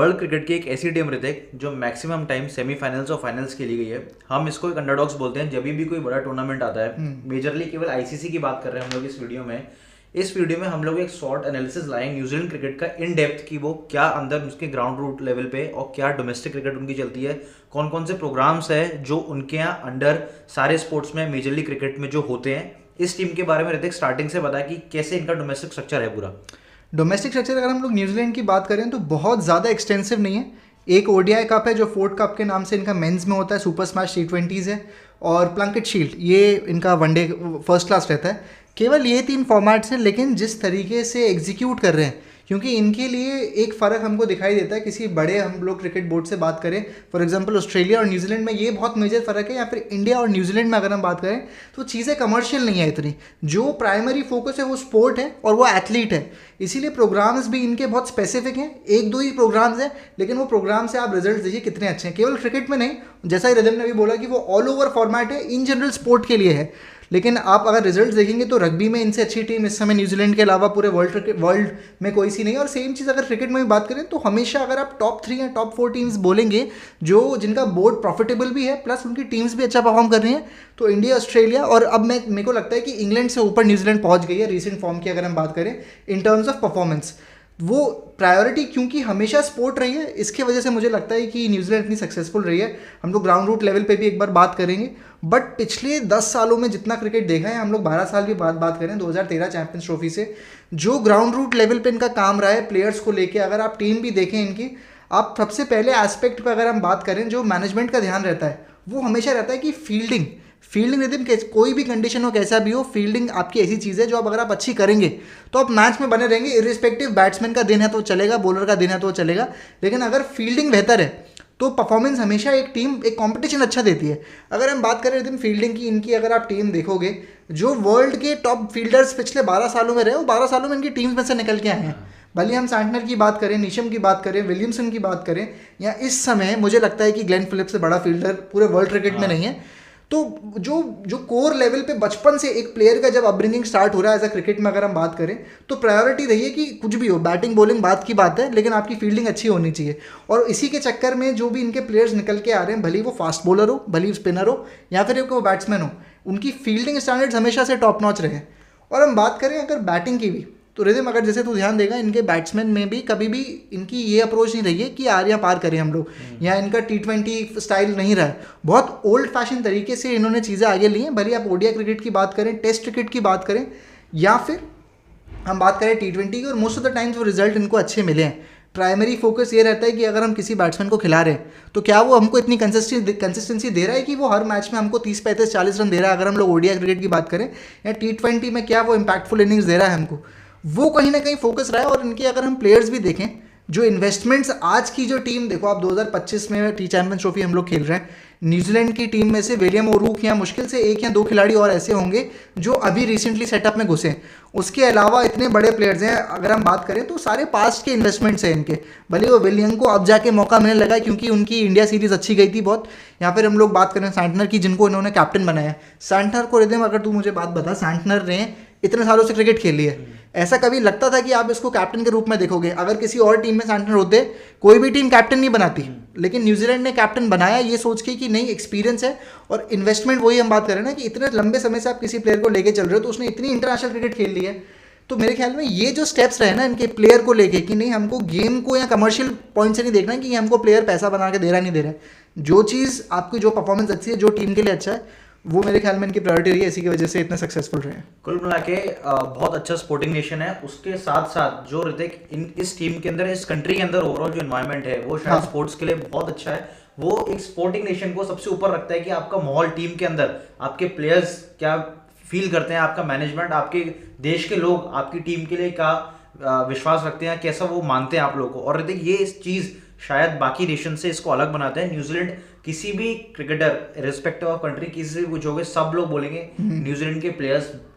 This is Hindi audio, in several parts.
वर्ल्ड क्रिकेट की एक ऐसी टीम ऋतिक जो मैक्सिमम टाइम सेमीफाइनल्स और फाइनल्स खेली गई है। हम इसको एक अंडरडॉग्स बोलते हैं जब भी कोई बड़ा टूर्नामेंट आता है। मेजरली केवल आईसीसी की बात कर रहे हैं हम लोग इस वीडियो में हम लोग एक शॉर्ट एनालिसिस लाएंगे न्यूजीलैंड क्रिकेट का इन डेप्थ की वो क्या अंदर उसके ग्राउंड रूट लेवल पे और क्या डोमेस्टिक क्रिकेट उनकी चलती है, कौन कौन से प्रोग्राम्स है जो उनके यहाँ अंडर सारे स्पोर्ट्स में मेजरली क्रिकेट में जो होते हैं। इस टीम के बारे में ऋतिक स्टार्टिंग से बता कि कैसे इनका डोमेस्टिक स्ट्रक्चर है पूरा। डोमेस्टिक स्ट्रक्चर अगर हम लोग न्यूजीलैंड की बात करें तो बहुत ज़्यादा एक्सटेंसिव नहीं है। एक ओडीआई कप है जो फोर्ट कप के नाम से इनका मेंस में होता है, सुपर स्मैश T20s है, और प्लंकेट शील्ड ये इनका वनडे फर्स्ट क्लास रहता है। केवल ये 3 फॉर्मेट्स हैं, लेकिन जिस तरीके से एग्जीक्यूट कर रहे हैं, क्योंकि इनके लिए एक फ़र्क हमको दिखाई देता है किसी बड़े हम लोग क्रिकेट बोर्ड से बात करें, फॉर एग्जांपल ऑस्ट्रेलिया और न्यूजीलैंड में ये बहुत मेजर फ़र्क है, या फिर इंडिया और न्यूजीलैंड में अगर हम बात करें तो चीज़ें कमर्शियल नहीं है इतनी। जो प्राइमरी फोकस है वो स्पोर्ट है और वो एथलीट है, इसीलिए प्रोग्राम्स भी इनके बहुत स्पेसिफिक हैं। 1-2 ही प्रोग्राम्स हैं, लेकिन वो प्रोग्राम से आप रिजल्ट देखिए कितने अच्छे हैं। केवल क्रिकेट में नहीं, जैसा ही रिदम ने भी बोला कि वो ऑल ओवर फॉर्मेट है, इन जनरल स्पोर्ट के लिए है। लेकिन आप अगर रिजल्ट देखेंगे तो रग्बी में इनसे अच्छी टीम इस समय न्यूजीलैंड के अलावा पूरे वर्ल्ड में कोई सी नहीं है। और सेम चीज़ अगर क्रिकेट में भी बात करें तो हमेशा अगर आप टॉप 3 या टॉप 4 टीम्स बोलेंगे जो जिनका बोर्ड प्रॉफिटेबल भी है प्लस उनकी टीम्स भी अच्छा परफॉर्म कर रही हैं, तो इंडिया, ऑस्ट्रेलिया और अब मेरे को लगता है कि इंग्लैंड से ऊपर न्यूजीलैंड पहुंच गई है रिसेंट फॉर्म की अगर हम बात करें इन टर्म्स ऑफ परफॉर्मेंस। वो प्रायोरिटी क्योंकि हमेशा स्पोर्ट रही है, इसके वजह से मुझे लगता है कि न्यूजीलैंड इतनी सक्सेसफुल रही है। हम लोग ग्राउंड रूट लेवल पे भी एक बार बात करेंगे, बट पिछले 10 सालों में जितना क्रिकेट देखा है, हम लोग 12 साल की बात करें 2013 चैंपियंस ट्रॉफी से, जो ग्राउंड रूट लेवल पे इनका काम रहा है प्लेयर्स को लेके, अगर आप टीम भी देखें इनकी, आप सबसे पहले एस्पेक्ट पर अगर हम बात करें जो मैनेजमेंट का ध्यान रहता है वो हमेशा रहता है कि फील्डिंग रिदम कोई भी कंडीशन हो कैसा भी हो, फील्डिंग आपकी ऐसी चीज़ है जो अगर आप अच्छी करेंगे तो आप मैच में बने रहेंगे। इरिस्पेक्टिव बैट्समैन का दिन है तो चलेगा, बॉलर का दिन है तो चलेगा, लेकिन अगर फील्डिंग बेहतर है तो परफॉर्मेंस हमेशा एक टीम एक कंपटीशन अच्छा देती है। अगर हम बात करें रिदम फील्डिंग की, इनकी अगर आप टीम देखोगे जो वर्ल्ड के टॉप फील्डर्स पिछले 12 सालों में रहे, वो 12 सालों में इनकी टीम्स में से निकल के आए हैं। भले हम सैंटनर की बात करें, नीशम की बात करें, विलियमसन की बात करें, या इस समय मुझे लगता है कि ग्लेन फिलिप्स से बड़ा फील्डर पूरे वर्ल्ड क्रिकेट में नहीं है। तो जो कोर लेवल पे बचपन से एक प्लेयर का जब अपब्रिंगिंग स्टार्ट हो रहा है एज अ क्रिकेट में अगर हम बात करें, तो प्रायोरिटी रही है कि कुछ भी हो, बैटिंग बॉलिंग बात की बात है, लेकिन आपकी फील्डिंग अच्छी होनी चाहिए। और इसी के चक्कर में जो भी इनके प्लेयर्स निकल के आ रहे हैं, भले वो फास्ट बॉलर हो, भले स्पिनर हो, या फिर वो बैट्समैन हो, उनकी फील्डिंग स्टैंडर्ड्स हमेशा से टॉप नॉच रहे। और हम बात करें अगर बैटिंग की भी, तो रिदम अगर जैसे तू ध्यान देगा, इनके बैट्समैन में भी कभी भी इनकी ये अप्रोच नहीं रही है कि आर या पार करें हम लोग, या इनका T20 स्टाइल नहीं रहा है। बहुत ओल्ड फैशन तरीके से इन्होंने चीज़ें आगे ली हैं। भले आप ओडीआई क्रिकेट की बात करें, टेस्ट क्रिकेट की बात करें, या फिर हम बात करें T20 की, और मोस्ट ऑफ द टाइम्स वो रिजल्ट इनको अच्छे मिले हैं। प्राइमरी फोकस ये रहता है कि अगर हम किसी बैट्समैन को खिला रहे हैं तो क्या वो हमको इतनी कंसिस्टेंसी दे रहा है कि वो हर मैच में हमको 30, 35, 40 रन दे रहा है। अगर हम लोग ओडीआई क्रिकेट की बात करें, या T20 में क्या वो इम्पैक्टफुल इनिंग्स दे रहा है हमको, वो कहीं ना कहीं फोकस रहा है। और इनके अगर हम प्लेयर्स भी देखें, जो इन्वेस्टमेंट्स आज की जो टीम देखो आप 2025 में चैंपियंस ट्रॉफी हम लोग खेल रहे हैं, न्यूजीलैंड की टीम में से विलियम ओरूक या मुश्किल से 1 या 2 खिलाड़ी और ऐसे होंगे जो अभी रिसेंटली सेटअप में घुसे। उसके अलावा इतने बड़े प्लेयर्स हैं, अगर हम बात करें तो सारे पास्ट के इन्वेस्टमेंट्स हैं इनके। भले वो विलियम को अब जाके मौका मिलने लगा क्योंकि उनकी इंडिया सीरीज़ अच्छी गई थी बहुत। या फिर हम लोग बात करें सैंटनर की, जिनको इन्होंने कैप्टन बनाया। सैंटनर को रिदम अगर तू मुझे बात बता, सैंटनर ने इतने सालों से क्रिकेट खेली है, ऐसा कभी लगता था कि आप इसको कैप्टन के रूप में देखोगे? अगर किसी और टीम में सैंटनर होते, कोई भी टीम कैप्टन नहीं बनाती, लेकिन न्यूजीलैंड ने कैप्टन बनाया ये सोच के कि नहीं एक्सपीरियंस है और इन्वेस्टमेंट। वही हम बात करें ना कि इतने लंबे समय से आप किसी प्लेयर को लेके चल रहे हो, तो उसने इतनी इंटरनेशनल क्रिकेट खेल ली है। तो मेरे ख्याल में ये जो स्टेप्स रहे ना इनके प्लेयर को लेके, कि नहीं हमको गेम को या कमर्शियल पॉइंट से नहीं देखना कि हमको प्लेयर पैसा बना के दे रहा नहीं दे रहा है, जो चीज़ आपकी जो परफॉर्मेंस अच्छी है, जो टीम के लिए अच्छा है, वो मेरे ख्याल में इनकी प्रायोरिटी रही है। इसी की वजह से इतने सक्सेसफुल रहे हैं। कुल मिला के बहुत अच्छा स्पोर्टिंग नेशन है। उसके साथ साथ जो ऋतिक इस टीम के अंदर, इस कंट्री के अंदर ओवरऑल जो एनवायरनमेंट है वो शायद स्पोर्ट्स के लिए बहुत अच्छा है। वो एक स्पोर्टिंग नेशन को सबसे ऊपर रखता है कि आपका माहौल टीम के अंदर, आपके प्लेयर्स क्या फील करते हैं, आपका मैनेजमेंट, आपके देश के लोग आपकी टीम के लिए क्या विश्वास रखते हैं, कैसा वो मानते हैं आप लोगों को। और ऋतिक ये इस चीज़ शायद बाकी नेशन से इसको अलग बनाते हैं। न्यूजीलैंड किसी भी क्रिकेटर रिस्पेक्टिव ऑफ कंट्री किसी से भी पूछोगे, सब लोग बोलेंगे न्यूजीलैंड के प्लेयर्स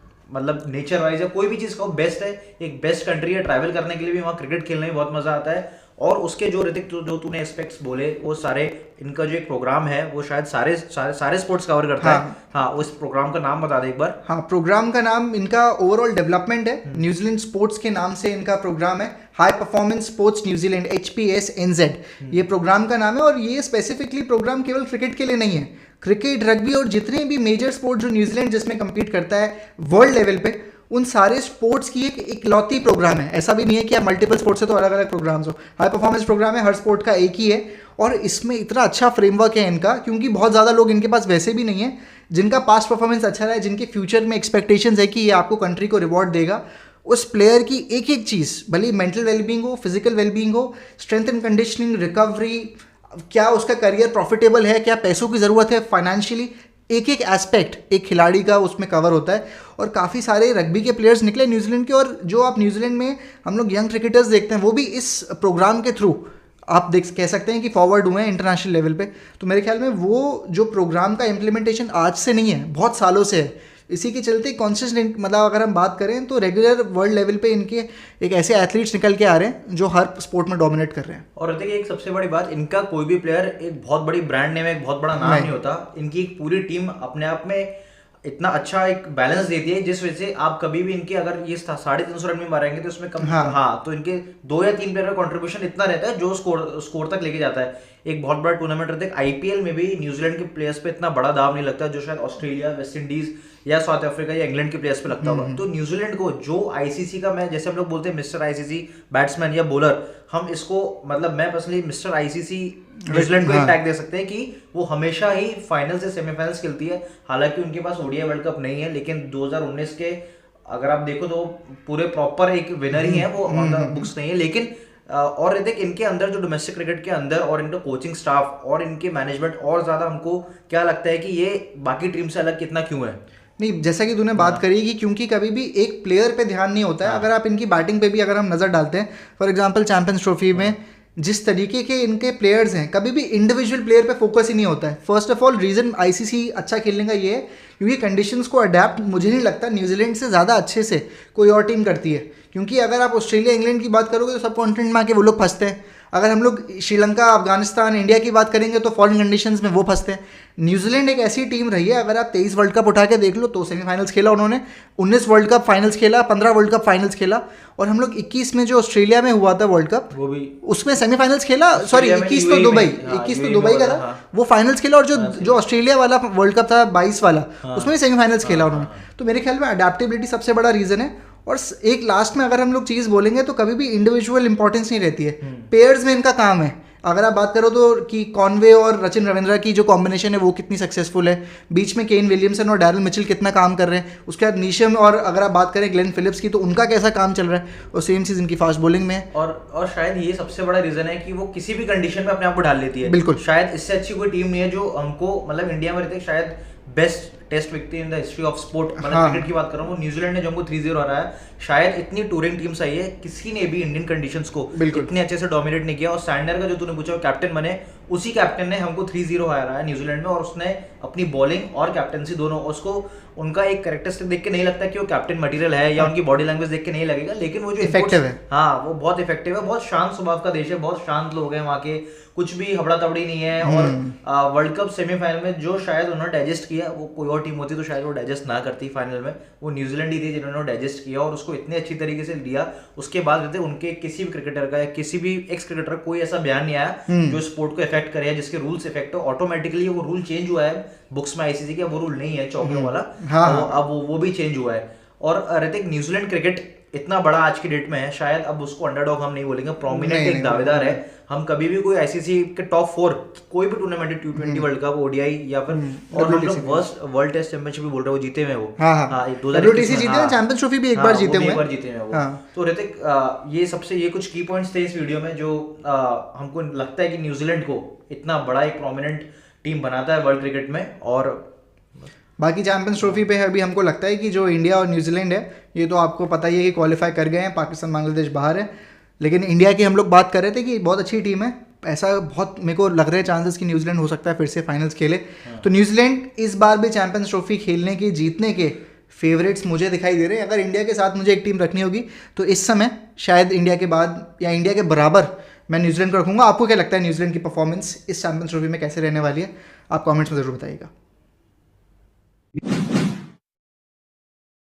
मतलब नेचर वाइज है, कोई भी चीज़ का वो बेस्ट है, एक बेस्ट कंट्री है, ट्रैवल करने के लिए भी वहाँ क्रिकेट खेलने में बहुत मज़ा आता है। और उसके जो ऋतिक जो तूने एस्पेक्ट्स बोले वो सारे, इनका जो एक प्रोग्राम है वो शायद सारे स्पोर्ट्स कवर करता है। हाँ, उस प्रोग्राम का नाम बता दे एक बार। हाँ, प्रोग्राम का नाम, इनका ओवरऑल डेवलपमेंट है, न्यूजीलैंड स्पोर्ट्स के नाम से इनका प्रोग्राम है, high performance sports New Zealand, HPSNZ ये प्रोग्राम का नाम है। और ये स्पेसिफिकली प्रोग्राम केवल क्रिकेट के लिए नहीं है, क्रिकेट, रग्बी और जितने भी मेजर स्पोर्ट जो न्यूजीलैंड जिसमें कम्पीट करता है वर्ल्ड लेवल पे, उन सारे स्पोर्ट्स की एक इकलौती प्रोग्राम है। ऐसा भी नहीं है कि आप मल्टीपल स्पोर्ट्स से तो अलग अलग प्रोग्राम्स हो, हाई परफॉर्मेंस प्रोग्राम है, हर स्पोर्ट का एक ही है। और इसमें इतना अच्छा फ्रेमवर्क है इनका, क्योंकि बहुत ज़्यादा लोग इनके पास वैसे भी नहीं है जिनका पास्ट परफॉर्मेंस अच्छा रहा है, जिनके फ्यूचर में एक्सपेक्टेशंस है कि ये आपको कंट्री को रिवॉर्ड देगा। उस प्लेयर की एक एक चीज़, भले मेंटल वेलबींग हो, फिजिकल वेलबींग हो, स्ट्रेंथ एंड कंडीशनिंग, रिकवरी, क्या उसका करियर प्रॉफिटेबल है, क्या पैसों की ज़रूरत है फाइनेंशियली, एक एक एस्पेक्ट एक खिलाड़ी का उसमें कवर होता है। और काफ़ी सारे रग्बी के प्लेयर्स निकले न्यूजीलैंड के, और जो आप न्यूजीलैंड में हम लोग यंग क्रिकेटर्स देखते हैं वो भी इस प्रोग्राम के थ्रू आप कह सकते हैं कि फॉरवर्ड हुए हैं इंटरनेशनल लेवल पे। तो मेरे ख्याल में वो जो प्रोग्राम का इम्प्लीमेंटेशन आज से नहीं है, बहुत सालों से है। इसी के चलते कॉन्सिस्टेंट, मतलब अगर हम बात करें तो रेगुलर वर्ल्ड लेवल पे इनके एक ऐसे एथलीट्स निकल के आ रहे हैं जो हर स्पोर्ट में डोमिनेट कर रहे हैं। और देखिए एक सबसे बड़ी बात, इनका कोई भी प्लेयर एक बहुत बड़ी ब्रांड नेम है, एक बहुत बड़ा नाम नहीं होता। इनकी एक पूरी टीम अपने आप में इतना अच्छा एक बैलेंस देती है, जिस वजह से आप कभी भी इनके अगर ये 350 रन में मारेंगे तो उसमें कम, हाँ तो इनके 2 या 3 प्लेयर का कंट्रीब्यूशन इतना रहता है जो स्कोर तक लेके जाता है। एक बहुत बड़ा टूर्नामेंट रहता है IPL में भी न्यूजीलैंड के प्लेयर्स पे इतना बड़ा दाव नहीं लगता जो शायद ऑस्ट्रेलिया, वेस्ट इंडीज या साउथ अफ्रीका या इंग्लैंड के प्लेयर्स पे लगता होगा। तो न्यूजीलैंड को जो ICC का, मैं जैसे हम लोग बोलते हैं मिस्टर ICC बैट्समैन या बॉलर, हम इसको मतलब मैं पर्सनली मिस्टर ICC न्यूजीलैंड को एक टैग दे सकते हैं कि वो हमेशा ही फाइनल से सेमीफाइनल्स खेलती है। हालांकि उनके पास ODI वर्ल्ड कप नहीं है, लेकिन 2019 के अगर आप देखो तो पूरे प्रॉपर एक विनर ही है, वो ऑन द बुक्स नहीं है। लेकिन और देख इनके अंदर जो डोमेस्टिक क्रिकेट के अंदर और इनका कोचिंग स्टाफ और इनके मैनेजमेंट, और ज्यादा हमको क्या लगता है कि ये बाकी टीम से अलग कितना क्यों है। नहीं, जैसा कि तूने बात करी कि क्योंकि कभी भी एक प्लेयर पे ध्यान नहीं होता है। अगर आप इनकी बैटिंग पे भी अगर हम नज़र डालते हैं, फॉर एग्जांपल चैंपियंस ट्रॉफी में जिस तरीके के इनके प्लेयर्स हैं, कभी भी इंडिविजुअल प्लेयर पे फोकस ही नहीं होता है। First of all reason ICC अच्छा खेलने का ये है क्योंकि कंडीशंस को अडेप्ट मुझे नहीं लगता न्यूजीलैंड से ज़्यादा अच्छे से कोई और टीम करती है। क्योंकि अगर आप ऑस्ट्रेलिया, इंग्लैंड की बात करोगे तो सब कॉन्टिनेंट में आके वो लोग फंसते हैं। अगर हम लोग श्रीलंका, अफगानिस्तान, इंडिया की बात करेंगे तो फॉरेन कंडीशंस में वो फंसते हैं। न्यूजीलैंड एक ऐसी टीम रही है, अगर आप 23 वर्ल्ड कप उठा के देख लो तो सेमीफाइनल्स खेला उन्होंने, 19 वर्ल्ड कप फाइनल्स खेला, 15 वर्ल्ड कप फाइनल्स खेला, और हम लोग 21 में जो ऑस्ट्रेलिया में हुआ था वर्ल्ड कप वो भी उसमें सेमीफाइनल्स खेला। सॉरी 21 तो दुबई, 21 तो दुबई का था, वो फाइनल्स खेला। और जो ऑस्ट्रेलिया वाला वर्ल्ड कप था 22 वाला, उसमें सेमीफाइनल्स खेला उन्होंने। तो मेरे ख्याल में अडेप्टेबिलिटी सबसे बड़ा रीज़न है। और एक लास्ट में अगर हम लोग चीज़ बोलेंगे तो कभी भी इंडिविजुअल इंपॉर्टेंस नहीं रहती है, पेयर्स में इनका काम है। अगर आप बात करो तो कि कॉनवे और रचिन रविंद्रा की जो कॉम्बिनेशन है वो कितनी सक्सेसफुल है, बीच में केन विलियमसन और डैरल मिचेल कितना काम कर रहे हैं, उसके बाद नीशम, और अगर आप बात करें ग्लेन फिलिप्स की तो उनका कैसा काम चल रहा है, और सेम चीज़ इनकी फास्ट बॉलिंग में है। और शायद ये सबसे बड़ा रीजन है कि वो किसी भी कंडीशन में अपने आप को डाल लेती है। बिल्कुल, शायद इससे अच्छी कोई टीम नहीं है जो हमको, मतलब इंडिया में रहते शायद best test victory in the history of sport, मतलब क्रिकेट की बात कर रहा हूँ, न्यूजीलैंड ने जो हमको 3-0 हराया है। शायद इतनी टूरिंग टीम्स आई है, किसी ने भी इंडियन कंडीशंस को इतने अच्छे से डोमिनेट नहीं किया। और सैंडर का जो तूने पूछा कैप्टन बने, उसी कैप्टन ने हमको 3-0 हराया न्यूजीलैंड में, और उसने अपनी बॉलिंग और कैप्टनसी दोनों, उसको उनका एक कैरेक्टरिस्टिक देख के नहीं लगता कि वो कैप्टन मटेरियल है, या उनकी बॉडी लैंग्वेज देख के नहीं लगेगा, लेकिन वो जो इफेक्टिव है, हाँ वो बहुत इफेक्टिव है। बहुत शांत स्वभाव का देश है, बहुत शांत लोग हैं वहाँ के, कुछ भी हबड़ा तबड़ी नहीं है। और वर्ल्ड कप सेमीफाइनल में जो शायद उन्होंने डाइजेस्ट किया, वो कोई और टीम होती तो शायद वो डाइजेस्ट ना करती फाइनल में, वो न्यूजीलैंड ही थी जिन्होंने डाइजेस्ट किया और उसको इतने अच्छी तरीके से लिया। उसके बाद रहते उनके किसी भी क्रिकेटर का या किसी भी एक्स क्रिकेटर का कोई ऐसा बयान नहीं आया जो स्पोर्ट को इफेक्ट करे, जिसके रूल्स इफेक्ट हो। ऑटोमेटिकली वो रूल चेंज हुआ है बुक्स में ICC का, वो रूल नहीं है चौकियों वाला, तो अब वो भी चेंज हुआ है। और ऋतिक, न्यूजीलैंड क्रिकेट इतना बड़ा आज की डेट में है, शायद अब उसको अंडरडॉग हम नहीं बोलेंगे, प्रोमिनेंट एक दावेदार है। हम कभी भी कोई ICC के टॉप 4 कोई भी tournament, T20 world cup, ODI या फिर, और हम लोग वर्ल्ड टेस्ट चैंपियनशिप भी बोल रहे हैं, वो जीते हुए वो, हाँ 2021 जीते हैं, चैंपियंस ट्रॉफी भी एक बार जीते हुए हैं वो। तो ऋतिक, ये कुछ की पॉइंट्स थे इस वीडियो में जो हमको लगता है कि न्यूजीलैंड को इतना बड़ा एक प्रोमिनेंट टीम बनाता है वर्ल्ड क्रिकेट में। और बाकी चैंपियंस ट्रॉफी पे अभी हमको लगता है कि जो इंडिया और न्यूजीलैंड है, ये तो आपको पता ही है कि क्वालिफाई कर गए हैं, पाकिस्तान बांग्लादेश बाहर है। लेकिन इंडिया की हम लोग बात कर रहे थे कि बहुत अच्छी टीम है, ऐसा बहुत मेरे को लग रहे हैं चांसेस कि न्यूजीलैंड हो सकता है फिर से फाइनल्स खेले। तो न्यूजीलैंड इस बार भी चैंपियंस ट्रॉफी खेलने की, जीतने के फेवरेट्स मुझे दिखाई दे रहे हैं। अगर इंडिया के साथ मुझे एक टीम रखनी होगी तो इस समय शायद इंडिया के बाद या इंडिया के बराबर मैं न्यूजीलैंड को रखूंगा। आपको क्या लगता है न्यूजीलैंड की परफॉर्मेंस इस चैंपियंस ट्रॉफी में कैसे रहने वाली है? आप कमेंट्स में ज़रूर बताइएगा।